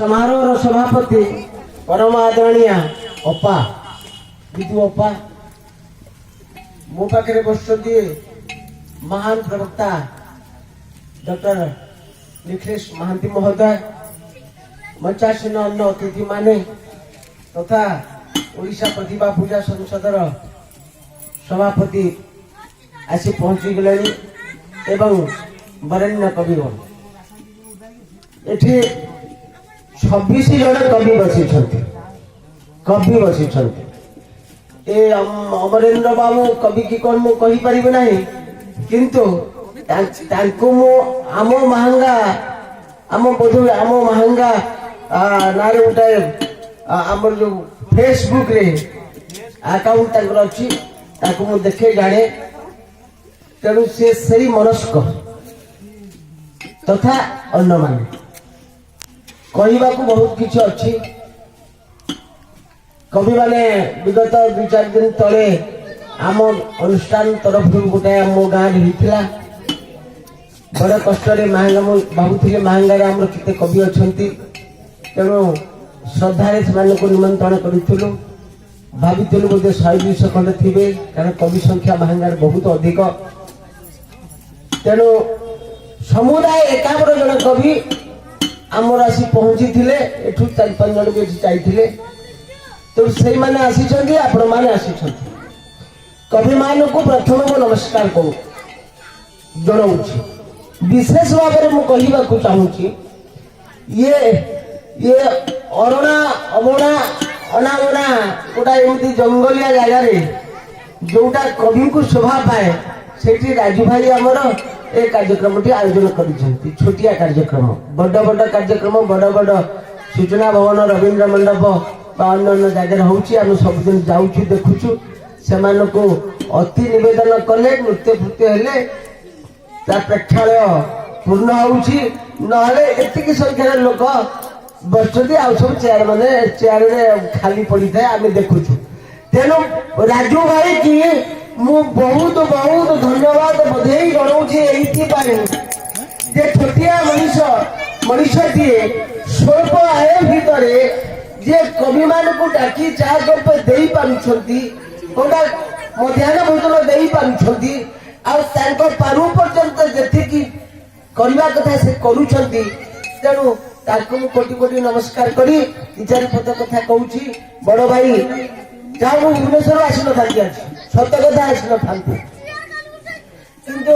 समारोह सभापति परम आदरणीय अपा विदु अपा मो पाखे बसुँच महान प्रवक्ता डॉक्टर निखिलेश महांती महोदय मंचासीन अन्य अतिथि माने तथा ओडिशा प्रतिभा पूजा संसदर सभापति आसी पहुंची गले एवं वरेण्य कविगण एठी 26 जन कवि बसी ए अमरेन्द्र बाबू कवि की कौन मु कही परिबे नाही किंतु तांको मु आम महंगा आम बोधु आम महंगा नारे उठाए आम जो फेसबुक रे अकाउंट तंकर अछि ताको मु देखे जाने तेणु से सही मनस्क तथा अन्य माने कहवा को बहुत किसी अच्छी कवि माने विगत 2-4 दिन तले आम अनुष्ठान तरफ गोटे आम गाँव होता बड़ कष्ट महंगा भावुली महंगार आम केते कवि अच्छा तेणु श्रद्धारे से निमंत्रण करूँ भाविलु बोधे 100-200 खंडे थे कारण कवि संख्या महंगार बहुत अधिक तेणु समुदाय 51 जन कवि आमर आसी पहुंची थे एठू 4-5 जन भी जाइए तो से मैंने आसी आपण मैंने आसी कवि मान को प्रथम मो नमस्कार करूँ जनाऊँ विशेष भाव में मुझे कहवाक चाहूँगी ये अरणा अबणा अनाबणा गोटा एमती जंगलिया जगार जोटा कवि को शोभा पाए से राजू भाई आमर ए कार्यक्रम टी आयोजन कर छोटिया कार्यक्रम बड़ बड़ कार्यक्रम बड़ बड़ सूचना भवन रवींद्र मंडप अन्य जगह होम सबुदिन जाऊँ देखुचु से अति नवेदन कले नृत्य फृत्य हेले प्रेक्षालय पूर्ण होती संख्यार लोक बस आउ सब चेयर मैंने चेयर खाली पड़ी थाए आम देखुचु तेणु राजू भाई की मु बहुत बहुत धन्यवाद बधाई जनाऊँ छोटिया मनीषी स्वल्प आय भितर जे कवि मान को डाकी चा कप दे पार्टा मध्याह्न भोजन दे पारु पर्यंत जी करवा कथा से करुँच तेणु कोटि कोटि नमस्कार करी 2-4 पद कथा कहूँ बड़ भाई जहाँ मुझे भुवनेश्वर आसी न सत कथा आसी न किंतु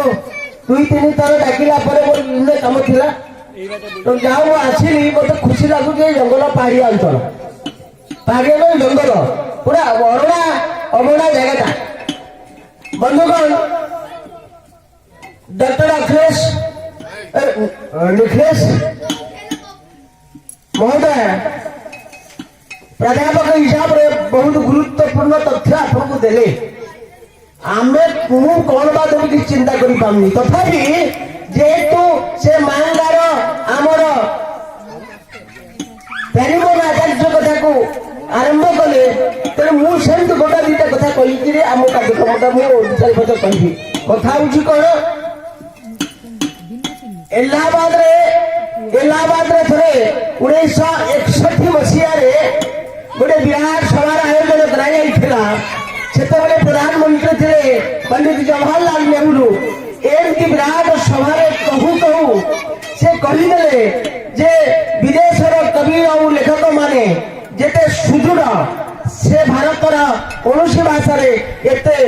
2-3 थर डाकिला मोर विभिन्न कम थिला तो जहाँ मुझे आसली मत खुशी लगुच जंगल पहाड़िया अंचल पहाड़िया जंगल पूरा अरणा अबणा जगह बंधुगण डॉक्टर निखिलेश महोदय प्राध्यापक हिसाब से बहुत गुरुत्वपूर्ण तथ्य आपको देले आमे कौन बात कि चिंता करी पानी तथापि जेहेतु से महंगार आमर प्यारीमोहन आचार्य कथा को आरंभ कले तेरे मुझे गोटा 2टा कथा कही आम कार्यक्रम मुझे 4 पद कहि कथा हूँ कौन इलाहाबाद रे थे 1961 मसीह गोटे विराट सभार आयोजन कर प्रधानमंत्री थे पंडित जवाहरलाल नेहरू एमती विराट सभार कहू कहू से कहीदे जे विदेशर कवि और लेखक माने जेते सुदृढ़ से भारतर कौन भाषा एते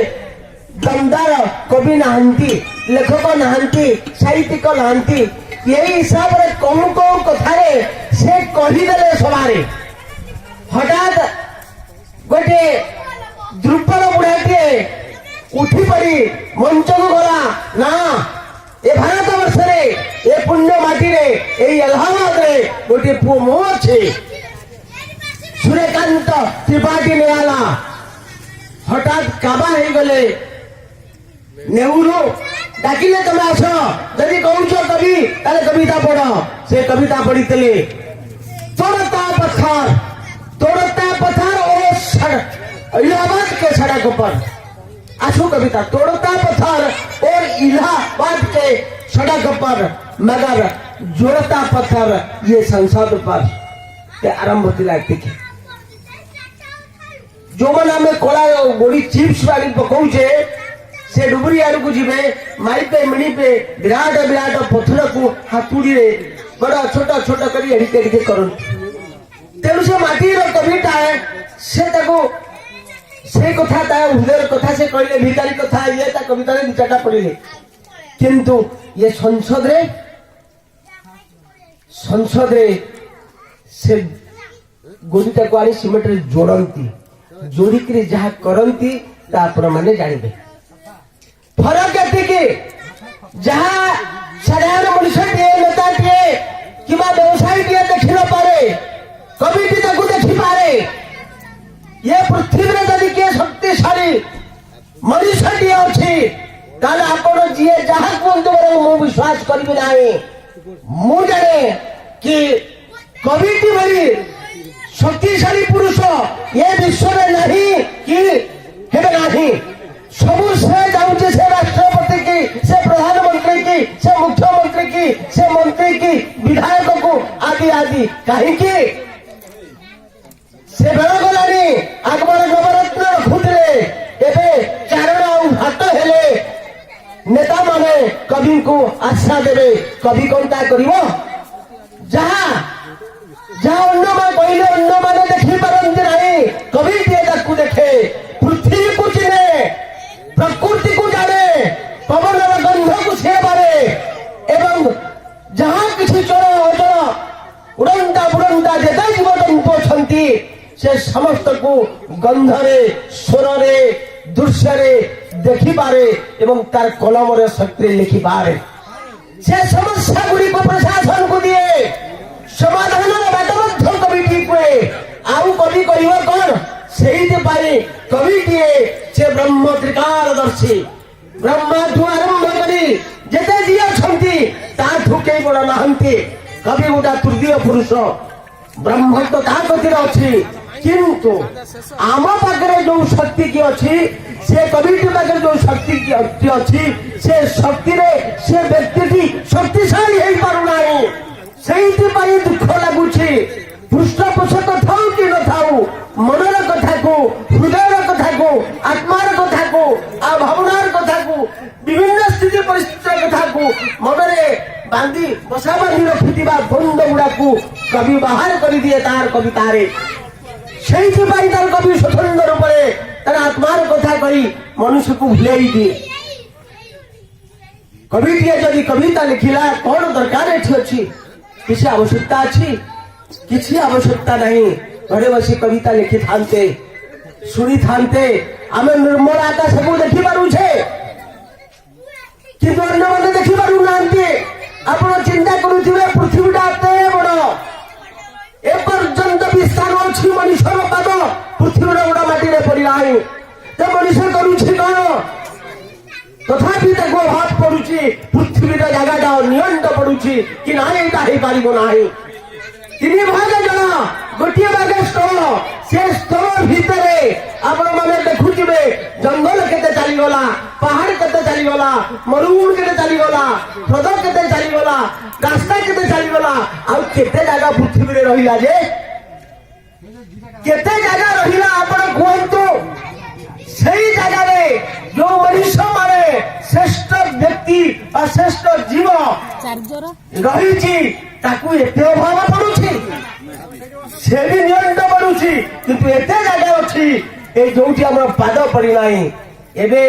दमदार कवि नहांती लेखक नहांती साहित्यिक नहांती यही हिसाब से कौन कौन कथारे से कहीदे सभारे हठात गोटे द्रुपद बुढ़ाटे उठी पड़ी मंच को गला ना ए भारत वर्ष ए पुण्य माटी इलाहाबाद गोटे पुओ मो अच्छे सूर्यकांत त्रिपाठी निराला हठात काबा हो गले नेहरू डाकिले तुम आस जदि कौच कवि ताले कविता पढ़ से कविता पढ़ी तोड़ता पत्थर और इलाहाबाद के सड़क पर आंसू कविता तोड़ता पत्थर और इलाहाबाद के सड़क पर मगर जोड़ता पत्थर ये संसद पर आरंभ थिला एतिकी जो मन आम कला गोड़ी चिप्स वाली पकाउचे से डुबरी आड़ को जीवे माइपे मिणीपे विराट विराट पथर को हाथुड़ी बड़ा छोटा छोटा करी एडिके एडिके करन तेणु से माटीर कविता है से कथा ता हृदय कथा से कहले भिखारी कथा ये ता कविता रे दुचाटा पड़िले किंतु ये संसद रे से गोदिटा को आनी सिमेंट रे जोड़ंती जोड़िकी जहाँ करती माने जानवे फरक एति जहाँ साधारण मनुष्य नेता कि व्यवसायी देखी न पारे कवि देखी पारे ये पृथ्वी में जदि किए शक्तिशाली मनुष्य अच्छी आप जी जहाँ कहतु मु विश्वास करी ना मु जाने कि कवि भली शक्तिशाली पुरुष ये विश्व में नहीं कि हेबे नहीं सबू से जाऊँचे से राष्ट्रपति की से प्रधानमंत्री की से मुख्यमंत्री की से मंत्री की विधायक को आदि आदि कहीं से बेड़ गलानी आगमन नवरत्न रखुले एवं चारण हाथ हेले नेता माने कवि को आशा देवे कवि कौन ता करिवो जहाँ जहाँ अन्य मान कहले अन्य माने देखी पारती नहीं कवि देखे पृथ्वी को चिन्हे प्रकृति को जाने पवन गंध को से पारे एवं जहाँ किसी चोर अचर उड़ंता बुड़ंता जेते जीव जंतु अच्छी से समस्त को गंधरे स्वरे दृश्य देखी पारे एवं तार कलम रे शक्ति लिखि पारे से समस्या गुड़ी को प्रशासन को दिए समाधान बात मध्य कवि हुए आउ कवि कह कौन से कवि से ब्रह्म त्रिकालदर्शी ब्रह्माठू आरंभ करी जेते जी अच्छी ताठू कई बड़ नहांती कवि गोटा तृतीय पुरुष ब्रह्म तो कतिर अच्छी किंतु आम पाखे जो शक्ति की अच्छी से कवि पाखे जो शक्ति की अच्छी से शक्ति रे से व्यक्ति शक्तिशाली हो पारुना से दुख लगुच पृष्ठपोषक थाऊ कि न थाऊ मनर कथा को हृदय कथा को आत्मार कथा को आ भावनार कथा को विभिन्न स्थिति परिस्थिति कथा को मनरे बांधी बसा बांधी रखुवा बंद गुड़ा को कवि बाहर कर दिए तार कवितारे तार कवि स्वतंत्र रूप से तार आत्मार कथा कही मनुष्य को भुलाई दिए कवि जदि कविता लिखिला कौन दरकार अच्छी किसी आवश्यकता अच्छी किसी आवश्यकता नहीं घरे बसी कविता लिखि थांते शुणी थांते आम निर्मल आकाश को देखी पारुछे किंतु अन्य मैंने देखी पारु नांती आपण चिंता करुथिबे पृथ्वीटा एते बड़ एपर्यंत विस्तार अछि मनुष्यर पाद पृथ्वीर गोड़ा माटी रे पड़ी नाही ते मनुष्य करुछि कौन तथापि ताको अभाव पड़ुछि पृथ्वीर जगह नियंत पड़ुछि कि नाही एटा हे पारिबो नाही तीन भाग जन गोटे भाग स्थल से स्थल भितर आपण मैंने देखुवे जंगल केते चलीगला पहाड़ केते चलीगला मरुभूमि केते चलीगला ह्रद केते चलीगला रास्ता केते चलीगला आ केते जगह पृथ्वी रे रहिला जे केते जगह रहिला आपण कहंतु सही जगह रे जो मनुष्य माने श्रेष्ठ व्यक्ति और श्रेष्ठ जीव रही ताकू एते अभाव पड़ुछि से भी नियंत्रण पड़ुछि किंतु एते जगह अछि ए जोठी हमर पाद पड़ी नाही एबे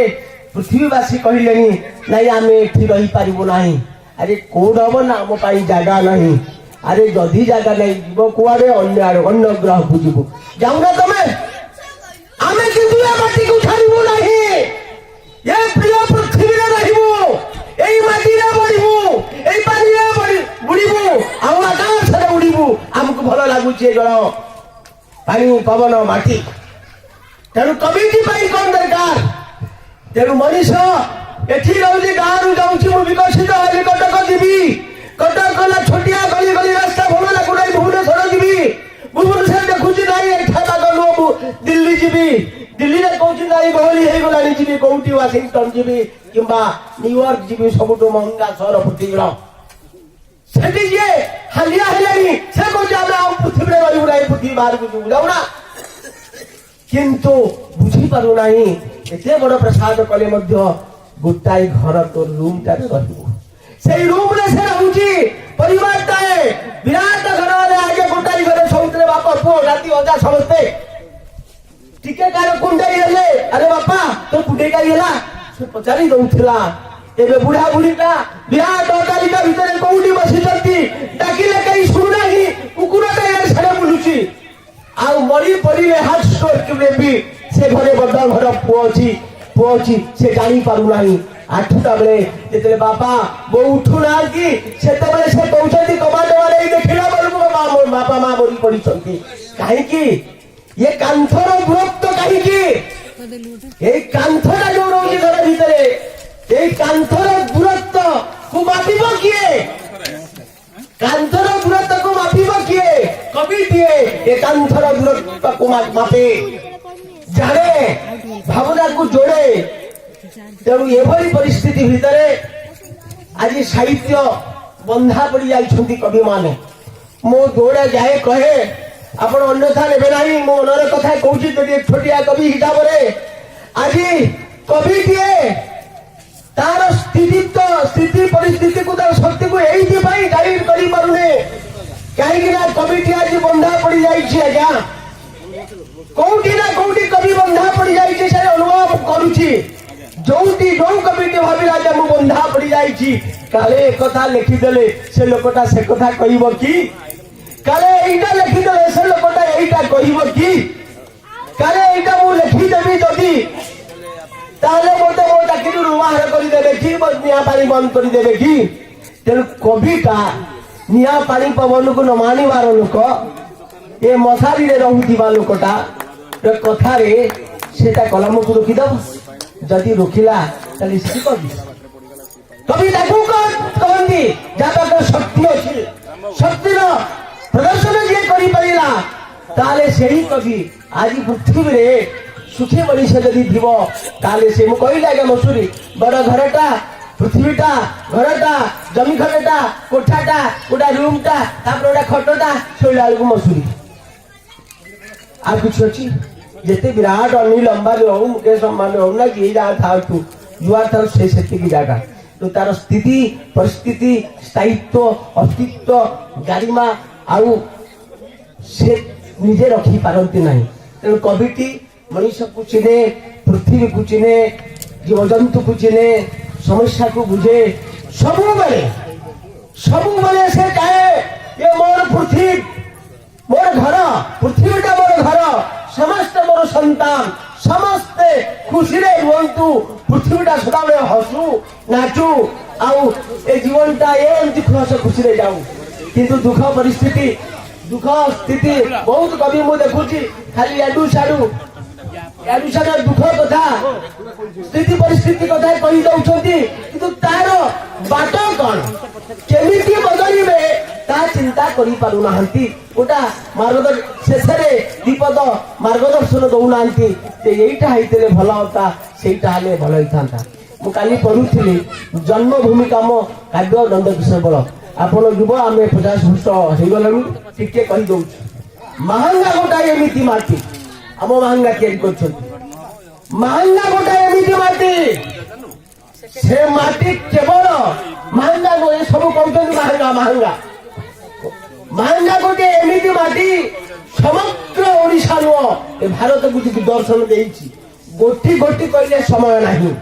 पृथ्वीवासी कहिलेनी नाही आमे एठी रही पारिबो नाही अरे कोड हम ना हम पाई जगह नहीं अरे जदी जगह नहीं जीव कुआरे अन्य ग्रह को जीव जाऊंगा तमे आमे किंतु या माटी को छाड़िबो नाही ये प्रिय पृथ्वी रे रहिबो एई माटी रे बढिबो एई पानी रे बुड़िबो आ आकाश रे उड़िबो हमको भलो लागुचे जल पानी पवन माटी तेणु कविटी पाई कौन दरकार तेणु मनुष्य एठी रहउछि गाँव जाऊँछि मु विकसित हेली कटक जीवी कटक ला छोटिया गली गली रास्ता भल लागुनाई भुवनेश्वर जीवी भुवनेश्वर देखुछि नाही एठा लागलो दिल्ली जीवी दिल्ली रे कहउछि नाही गहली हे गलानी जीवी कोउटी वाशिंगटन जीवी किंबा न्यूयॉर्क जीवी सबुठु महंगा शहर पृथ्वीर सेठी जे हालिया हेलानी से कहउछि हम पृथ्वी रे बुद्धि बाहर को बुझाऊना किंतु बुझी पारु नाही एते बड़ प्रसाद कले मध्य गोटाई घर तो रूम टा रहबो से रूम रे से रहउची परिवार ताए विराट घर रे आगे गोटाई घर सौतरे बापा पो राती अजा समझते टिके कार कुंडई हेले अरे बापा तो कुंडई का हेला से पचारी दउथला एबे बुढ़ा बुढ़ीटा विराट अटालिका भितर कोउडी बसी जंती डाकिले कई सुना ही कुकुरटा यार छड़े बुलुची आउ मरी पड़ी हार्ट स्ट्रोक भी से घरे बड़ घर पुओ से जानी पारु नाही आठुटा बेले जेते बापा बो उठु ना कि सेते बेले से कहउछंती कमांड वाले देखिला बलको बापा मां मरी पड़ी छंती काहे कि ये कांथर दूरत्व काहे कि ए कांथरा जो रोजी घर भितरे ए कांथर दूरत्व को मापिबो किए कांथर दूरत्व को मापिबो किए कवि दिए ए कांथर दूरत्व को मापे जाने भावना को जोड़े तेणु एभली परिस्थिति भितरे आज साहित्य बंधा पड़ी जाइछंती कवि माने मो जोड़े जाए कहे आपण अन्यथा लेबे नाही मो मनर कथा कहूची तो एक छोटिया कवि हिसाब रे आज कवि दिए तार स्थिति परिस्थिति को तार शक्ति को एही भाई गाइड करी पारुने काहे कि ना कवि आज बंधा पड़ी जाइछि आज्ञा कोउटी ना कोउटी कवि बंधा पड़ी जाइछि से अनुभव करूची जोउटी जो कवि भाबिला जे मु बंधा पड़ी जाइछि काले कथा लिखि देले से लोकटा से कथा कहिबो की काले एटा लिखि देले से लोकटा एटा कहिबो की काले एटा मु लिखि देबी जदी ताले मोटे मोटा किनु रुवाहर करि देबे की निया पानी बंद करि देबे की तेनु कविता निया पानी पवन को न मानिवार लोक ए मशारी रे रहुथिबा लोकटा कथा रे सेटा कलम को रोकी दब जदि रोकिला ताली सी कवि कवि ताकू कहंदी जातक शक्ति अछि शक्ति रो प्रदर्शन जे करि परिला ताले सेही कवि आज पृथ्वी रे सुखी मनीष जदि थिबो ताले से मु कहिला के मसूरी बड़ घरटा पृथ्वीटा घरटा जमी खटटा कोठाटा गोटा रूमटा तापर गोटा खटटा सोइला को मसूरी आ कुछ अछि जेते विराट अनिल अंबानी हो मुकेश अंबानी हो ना कि जा था तू युवा था से की जगह तो तार स्थिति परिस्थिति स्थायित्व अस्तित्व गारिमा आउ से निजे रखी पारती नहीं तेणु कविटी मनीष को चिने पृथ्वी को चिने जीव जंतु को चिने समस्या को बुझे सब से चाहे ये मोर पृथ्वी मोर घर पृथ्वीटा मोर घर समस्त मोर संतान समस्ते खुशी रे रुहतु पृथ्वीटा सदाबे हसू नाचू आउ ए जीवनटा एमती खुशी रे जाऊ किंतु दुख परिस्थिति दुख स्थिति बहुत कवि मु देखुची खाली एडू साडू दुख कथा स्थिति परिस्थिति कथा कही दउछंती किंतु तार बाट कोन केमिति बदलिबे ता चिंता करि पारु नाहंती ओटा मार्गदर्शन शेषरे दीपद मार्गदर्शन दउनांती जे एइटा हाइतले भला होता सेइटा हाले भला हिथांता मु काली पढुथिली जन्मभूमि काम काव्य नंदकिशोर बळ आपण जुब आमे 50 वर्ष हे गलनु टिके कहि दउ महंगा गोटा एमिति माटी हम महंगा के करछंती महंगा गोटा एमिति माटी से माटी केवल महंगा गो ए सब कहउछंती महंगा गोटे एमिति माटी समग्र ओडिशा रो ए भारत को दर्शन देइछि गोटी कहले समय नाही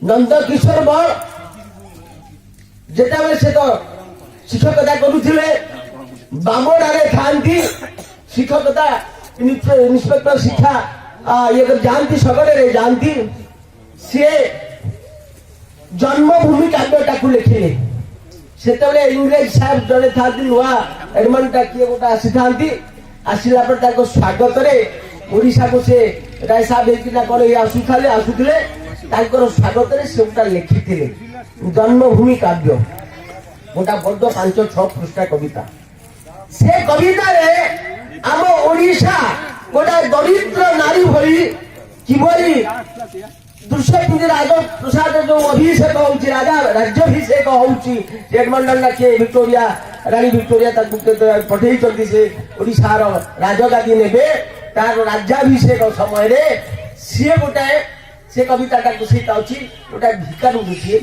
नंदकिशोर बळ जेता बेले से तो शिक्षकता करूथिले बामोडारे थांती शिक्षकता इंस्पेक्टर शिक्षा ये जानती सगड़े रे जानती से जन्मभूमि काव्यटा को लिखिले सेतबे इंग्रेज साहब जने थांती नुआ एडमंटा किए गोटा आसी थांती आसिला पर ताको स्वागत रे ओडिशा को से राय साहब एकिना करे आसुथिले ताकर स्वागत रे सेटा लिखिथिले जन्मभूमि काव्य गोटा बड़ 5-6 पृष्ठा कविता से कविता रे आम ओडिशा गोटा दरिद्र नारी भली किभली दृश्य राजा प्रसाद जो अभिषेक होउची राजा राज्याभिषेक होउची एडमंडन के विक्टोरिया रानी विक्टोरिया पठे से ओडिशार राजगादी नेबे तार राज्याभिषेक समय सी गोटाए से कविता गोटे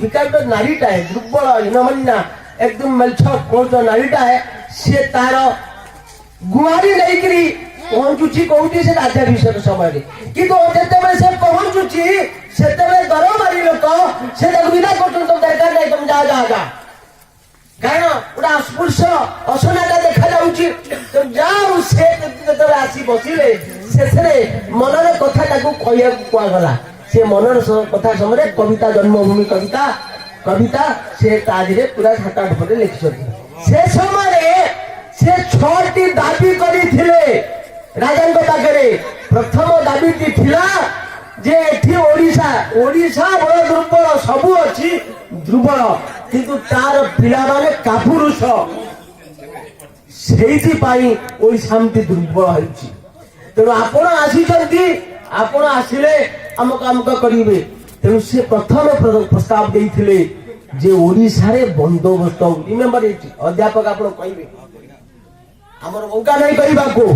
भिकार नारीटा है दुर्बल हीनमन्या एकदम मेलछ कोच नारीटा है सी तार गुहारी नहीं पहुंचुची कौटी से राज्याभिषेक समय किंतु जिते से पहुंचुची से दरबारी लोक से विदा कर दरकार नहीं तुम जा जा जा कारण गोटे अस्पृश्य असनाटा देखा जाऊ से आसी बसिले से मनर कथा कहगला से मनर कथा समय कविता जन्मभूमि कविता कविता से पूरा 7-8 पटे लिखिं से समय से 6टी दाबी करथिले राजा पाखे प्रथम दाबी थिला जे एठी ओडिशा ओडिशा बड़ दुर्बल सबू अच्छी दुर्बल किंतु तार पिला माने कापुरुष सेइथि ओडिशा दुर्बल होइछि तेणु आपण आसीचंती आपण आसिले अमुक अमुक करिवे तेणु से प्रथम प्रस्ताव देइथिले जे ओडिशा रे बंदोबस्त रिमेंबर इट अध्यापक आपण कहिबे हमर मौका नहीं करबा को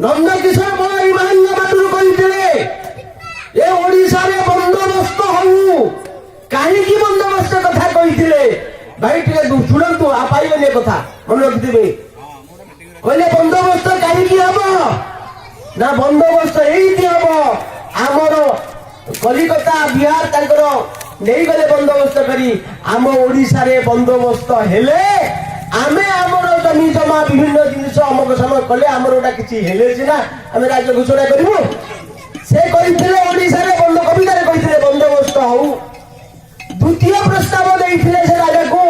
नंद किशोर बड़ ईमान बाटुर कहिथिले ए ओडिशा रे बंदोबस्त हउ काहे की बंदोबस्त कथा कहिथिले भाई टिके सुनंतु आ पाइबे कथा मन रखिथिबे कहले बंदोबस्त काहे की हबो ना बंदोबस्त एइति हबो हमर कलिकता बिहार तांकर नहीं गले बंदोबस्त करी आम ओडिशा रे बंदोबस्त हेले आमे हमर जमी जमा विभिन्न जिनिस अमक समक कले हमर ओटा किछि हेले सिना आमे राज्य घोषणा करिवो से कहिथिले ओडिशा रे बंद कविता रे कहिथिले बंदोबस्त हउ द्वितीय प्रस्ताव देइथिले से राजा को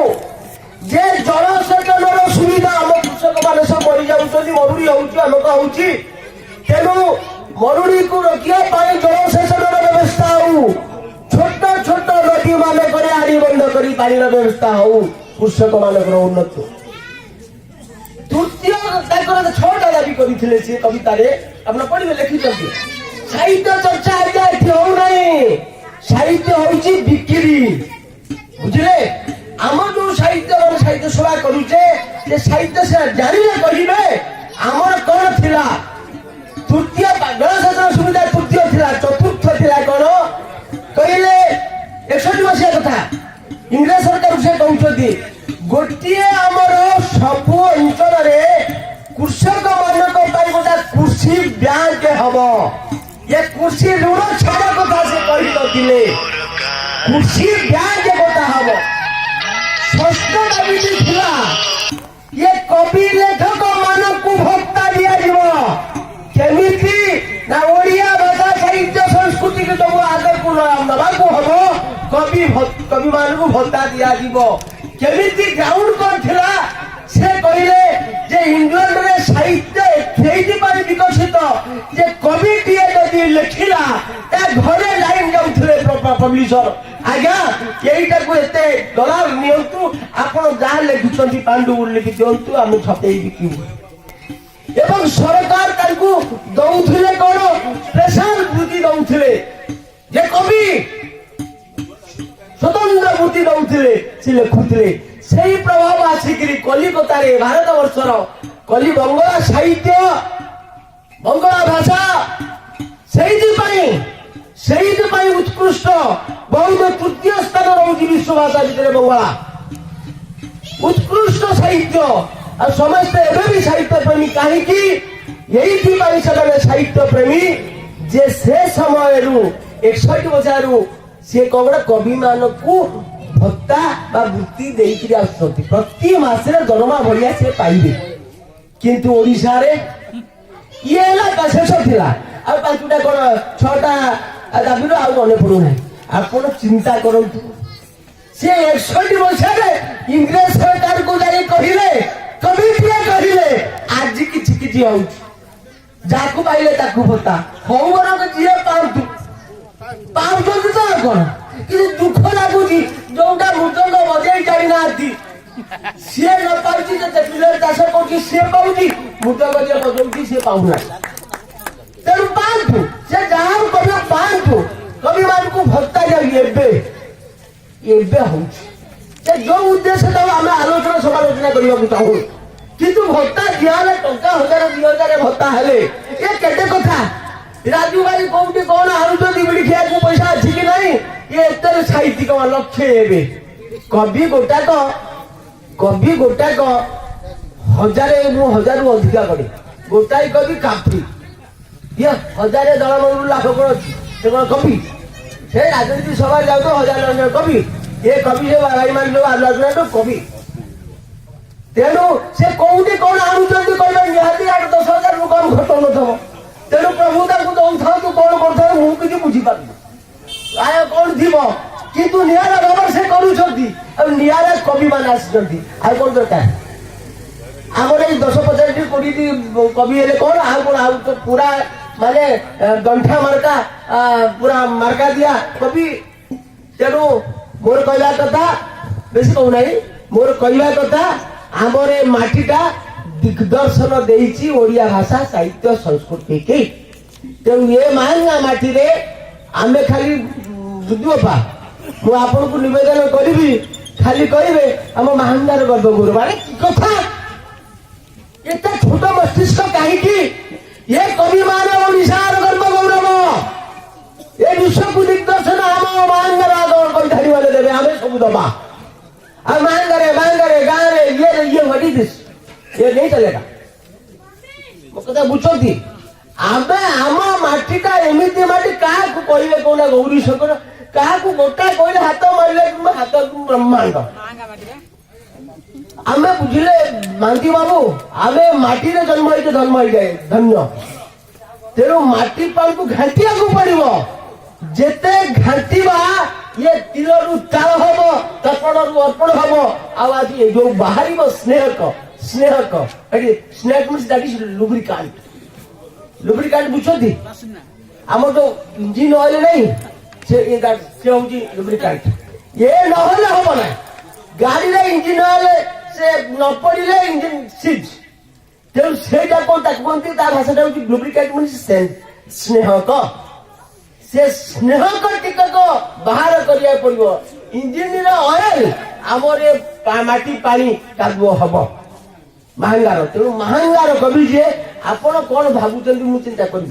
जे जलसेचनर सुविधा हम कृषक माने सब मरि जाउछथि मरुड़ी होउछि अमक होउछि तेनु मरुड़ी को रोकिया पाए जलसेचनर व्यवस्था हउ छोट छोट नदी माने करे आड़ी बंद करी पानी व्यवस्था हउ कृषक मानकर उन्नति तृतीय 6टा दाबी करथिले से कविता रे आपण पढिबे लिखिछथि साहित्य चर्चा आज्ञा एठी हो नहीं साहित्य होउची बिक्री बुझले आम जो साहित्य सभा करूचे जे साहित्य से जानिले कहिबे हमर कोन थिला तृतीय जलसेचन सुविधा तृतीय थिला चतुर्थ थिला कोन कहिले 61 वर्ष कथा इंग्रेज सरकार से कहउछथि गोटिए हमर सब अंचल रे कृषक मानक पाई गोटा कृषि बैंक हबो ये कृषि ऋण छाड़ कथा से कहि नथिले कृषि बैंक गोटा हबो षष्ठ दाबी थिला ये कवि लेखक मानक को भत्ता दिया जीवो केमिति ना ओडिया भाषा साहित्य संस्कृति के सब आगे को नबा को हबो कवि मान को भत्ता दिया जीवो केमिति ग्राउंड करथिला से कहिले जे इंग्लैंड रे साहित्य एथेइति पाई विकसित जे कवि टिए जदी लिखिला ता घरे लाइन जाउथले पब्लिशर आज्ञा एइटा को एते डॉलर नियंतु आपण जा लिखुचंती पांडु लिखि दियंतु हम छपेई बिकिबो एवं सरकार तांकु दउथले कोन स्पेशल बुद्धि दउथले जे कवि स्वतंत्र बुद्धि दउथले से लिखुथले सही प्रभाव आसिकरी कलिकता रे भारत वर्षर कलि बंगला साहित्य बंगला भाषा सही पाई उत्कृष्ट बहुत तृतीय स्थान रहुची विश्व भाषा भितर बंगला उत्कृष्ट साहित्य आ समस्त एबे भी साहित्य प्रेमी काहे की यही पाई सगले साहित्य प्रेमी जे से समय रु 61 वर्ष रु से कबड़ कवि मानकू भत्ता बा वृत्ति देइकरी आसुछथि प्रति मासरे दरमा भलिया से पाइबे किंतु ओडिसा रे ये ला शेष थिला आ पांचटा कोन 6टा दाबीरो आ मने पडु नै आपण चिंता करंतु से 61 वर्ष रे इंग्रेज सरकार को जाई कहिले कमिटिया कहिले आज किछि किछि होउ जाकू पाइले ताकू भत्ता होवर के जिए पाउतु तो कोन कि दुख लागुची जोटा मृदंग बजाई जाई नाथि से न पाउची जे पिलर चाष करची से पाउची मृदंग जे बजाउची से पाउना तेणु पांतु से जहाँ कभी पांतु कवि मान को भत्ता जाई एबे होउची ସେ ଯୋଉ ଉଦ୍ଦେଶ୍ୟ ତାକୁ ଆମେ ଆଲୋଚନା ସମାଲୋଚନା କରିବାକୁ ଚାହୁଁ କିନ୍ତୁ ଭତ୍ତା ଦିଆହେଲେ ଟଙ୍କା 1000 2000 ଭତ୍ତା ହେଲେ ଏ କେତେ କଥା ରାଜୁ ଭାଇ କୋଉଠି କଣ ଆଣୁଛନ୍ତି ବିଡି ଖିଆକୁ ପଇସା ଅଛି କି ନାହିଁ ଏ ଏତେ ସାହିତ୍ୟିକ ଲକ୍ଷ୍ୟ ହେବେ କବି ଗୋଟାକ 1000 ମୁଁ 1000ରୁ ଅଧିକା କରେ ଗୋଟାଏ କବି କାଫି 1000 ଦଳମରୁ ଲାଭ କଣ ଅଛି ସେ କଣ କବି ସେ ରାଜନୀତି ସଭାରେ ଯାଉଥିବ 1000 କବି ଏ କବି ସେ ଭାଇ ମାନେ ଯୋଉ ଆଲୋଚନା କବି ତେଣୁ ସେ କୋଉଠି କଣ ଆଣୁଛନ୍ତି କହିବା ନିହାତି 8-10 ହଜାର କମ ଖର୍ଚ୍ଚ ନଥିବ ତେଣୁ ପ୍ରଭୁ ତାଙ୍କୁ ଦଉଥାନ୍ତୁ କଣ କରୁଥାଉ ମୁଁ କିଛି ବୁଝିପାରୁନି ଆୟ କଣ ଥିବ କିନ୍ତୁ ନିଆରା ଭାବରେ ସେ କରୁଛନ୍ତି ଆଉ ନିଆରା କବି ମାନେ ଆସିଛନ୍ତି ଆଉ କଣ ଦରକାର ଆମର ଏଇ 10-50 କୋଡ଼ିଏ କବି ହେଲେ କଣ ଆଉ କଣ ଆଉ ତ ପୁରା ମାନେ ଗଣ୍ଠା ମାର୍କା ପୁରା ମାର୍କା ଦିଆ କବି ତେଣୁ ମୋର କହିବା କଥା ବେଶୀ କହୁନାହିଁ ମୋର କହିବା କଥା ଆମର ଏ ମାଟିଟା ଦିଗ୍ଦର୍ଶନ ଦେଇଛି ଓଡ଼ିଆ ଭାଷା ସାହିତ୍ୟ ସଂସ୍କୃତି କି ତେଣୁ ଏ ମାହାଙ୍ଗା ମାଟିରେ ଆମେ ଖାଲି ବୁଝିବା ମୁଁ ଆପଣଙ୍କୁ ନିବେଦନ କରିବି ଖାଲି କହିବେ ଆମ ମାହାଙ୍ଗାର ଗର୍ବ ଗୌରବ ଆରେ କି କଥା ଏତେ ଛୋଟ ମସ୍ତିଷ୍କ କାହିଁକି ଏ କବି ମାନେ ଓଡ଼ିଶାର ଗର୍ବ ଗୌରବ ଏ ବିଶ୍ୱକୁ ଦିଗ୍ଦର୍ଶନ ଆମ ମାହାଙ୍ଗାର ଆଗମନ କରି ଧାଡ଼ିବାରେ ଦେବେ ଆମେ ସବୁ ଦବା ଆଉ ମାହାଙ୍ଗାରେ ଗାଁରେ ଇଏ ହଟି ଦିସ୍ ये नहीं चलेगा ମୋ କଥା ବୁଝନ୍ତି ଆମେ ଆମ ମାଟିଟା ଏମିତି ମାଟି କାହାକୁ କହିଲେ କୋଉଟା ଗୌରୀ ଶଙ୍କର କାହାକୁ ଗୋଟା କହିଲେ ହାତ ମାରିଲେ ହାତ ବ୍ରହ୍ମାଣ୍ଡ ଆମେ ବୁଝିଲେ ମାନ୍ତି ବାବୁ ଆମେ ମାଟିରେ ଜନ୍ମ ହେଇଛେ ଧର୍ମ ହେଇଯାଏ ଧନ୍ୟ ତେଣୁ ମାଟି ପାଳକୁ ଘାଣ୍ଟିବାକୁ ପଡିବ ଯେତେ ଘାଣ୍ଟିବା ଇଏ ତିଳରୁ ତାଳ ହବ ତର୍ପଣରୁ ଅର୍ପଣ ହବ ଆଉ ଆଜି ଯୋଉ ବାହାରିବ ସ୍ନେହକ स्नेहक स्नेहक मीन्स दैट इज लुब्रिकांट बुझती आम जो इंजिन ऑयल नहीं से हूँ लुब्रिकांट ये नहले हम ना गाड़ी रे इंजिन ऑयल से न पड़े इंजिन सीज तेणु से कहते भाषा लुब्रिकांट मीन्स स्नेहक से स्नेहक टिकक बाहर करिया पड़ो इंजिन ऑयल आमर माटी पानी कादुओ हम महांगार तेणु महांगार कवि जी आपण कौन भावुं मु चिंता कर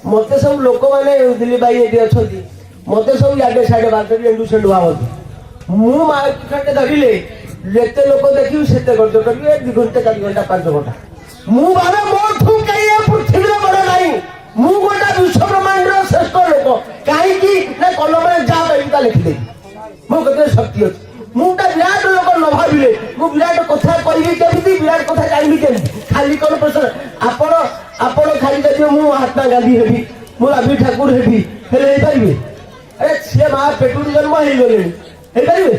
मत सब लोक मैंने दिलीप भाई ये अच्छा मत सब इे साइड बात एंडू सेंडू भावती मुझे धरले जिते लोक देखिए से खर्च करेंगे 2 घंटा 4 घंटा 5 घंटा मुझे मोठू कहीं पृथ्वी बड़ ना मु गोटा विश्व ब्रह्मांड श्रेष्ठ लोक कहीं कलम जा पाइबा लिखिदेवी मो कते शक्ति अच्छी मुझे विराट लोक न भाविले मु विराट कथा कहि केमिति विराट कथा जाइबि केमिति खाली कोन प्रश्न आपण खाली जदि मु महात्मा गांधी हेबी मु रवि ठाकुर हेबी हेले हे पारिबे अरे से महा पेटुरी जन्म हे गले हे पारिबे